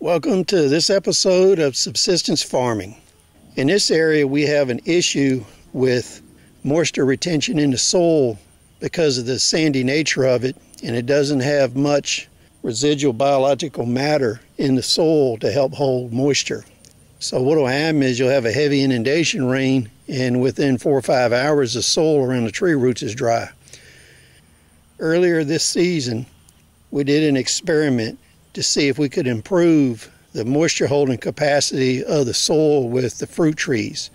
Welcome to this episode of Subsistence Farming. In this area we have an issue with moisture retention in the soil because of the sandy nature of it, and it doesn't have much residual biological matter in the soil to help hold moisture. So what will happen is you'll have a heavy inundation rain, and within 4 or 5 hours the soil around the tree roots is dry. Earlier this season we did an experiment to see if we could improve the moisture holding capacity of the soil with the fruit trees.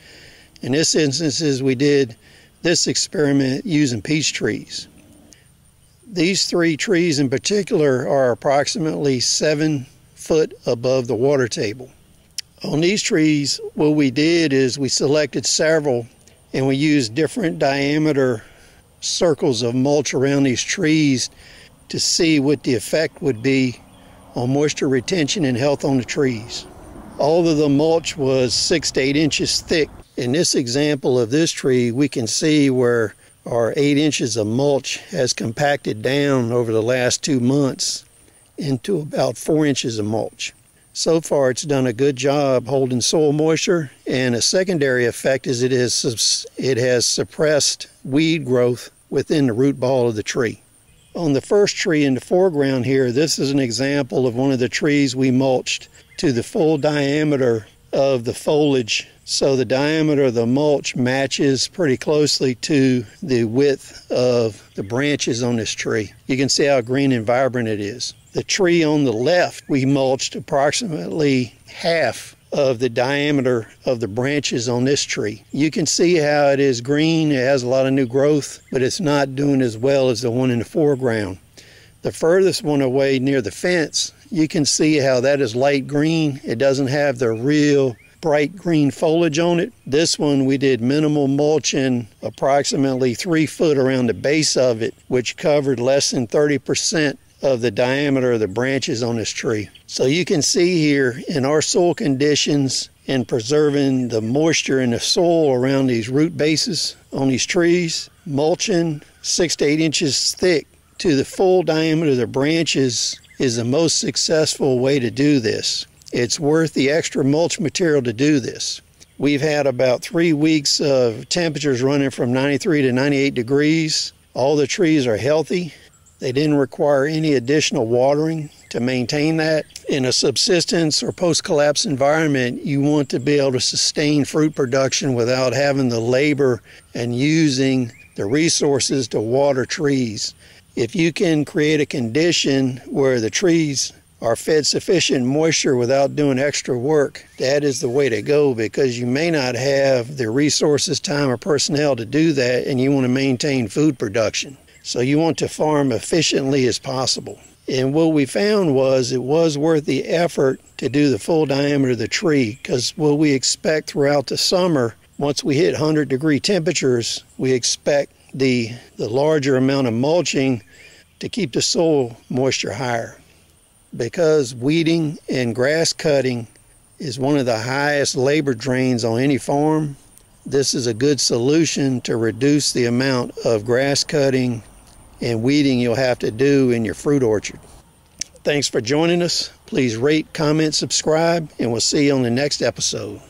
In this instance, we did this experiment using peach trees. These 3 trees in particular are approximately 7 foot above the water table. On these trees, what we did is we selected several and we used different diameter circles of mulch around these trees to see what the effect would be on moisture retention and health on the trees. All of the mulch was 6 to 8 inches thick. In this example of this tree, we can see where our 8 inches of mulch has compacted down over the last 2 months into about 4 inches of mulch. So far it's done a good job holding soil moisture, and a secondary effect is it has suppressed weed growth within the root ball of the tree. On the first tree in the foreground here, this is an example of one of the trees we mulched to the full diameter of the foliage. So the diameter of the mulch matches pretty closely to the width of the branches on this tree. You can see how green and vibrant it is. The tree on the left, we mulched approximately half of the diameter of the branches on this tree. You can see how it is green, it has a lot of new growth, but it's not doing as well as the one in the foreground. The furthest one away near the fence, you can see how that is light green. It doesn't have the real bright green foliage on it. This one we did minimal mulching, approximately 3 foot around the base of it, which covered less than 30% of the diameter of the branches on this tree. So you can see here in our soil conditions and preserving the moisture in the soil around these root bases on these trees, mulching 6 to 8 inches thick to the full diameter of the branches is the most successful way to do this. It's worth the extra mulch material to do this. We've had about 3 weeks of temperatures running from 93 to 98 degrees. All the trees are healthy. They didn't require any additional watering to maintain that. In a subsistence or post-collapse environment, you want to be able to sustain fruit production without having the labor and using the resources to water trees. If you can create a condition where the trees are fed sufficient moisture without doing extra work, that is the way to go, because you may not have the resources, time, or personnel to do that, and you want to maintain food production. So you want to farm efficiently as possible. And what we found was it was worth the effort to do the full diameter of the tree, because what we expect throughout the summer, once we hit 100-degree temperatures, we expect the larger amount of mulching to keep the soil moisture higher. Because weeding and grass cutting is one of the highest labor drains on any farm, this is a good solution to reduce the amount of grass cutting and weeding you'll have to do in your fruit orchard. Thanks for joining us. Please rate, comment, subscribe, and we'll see you on the next episode.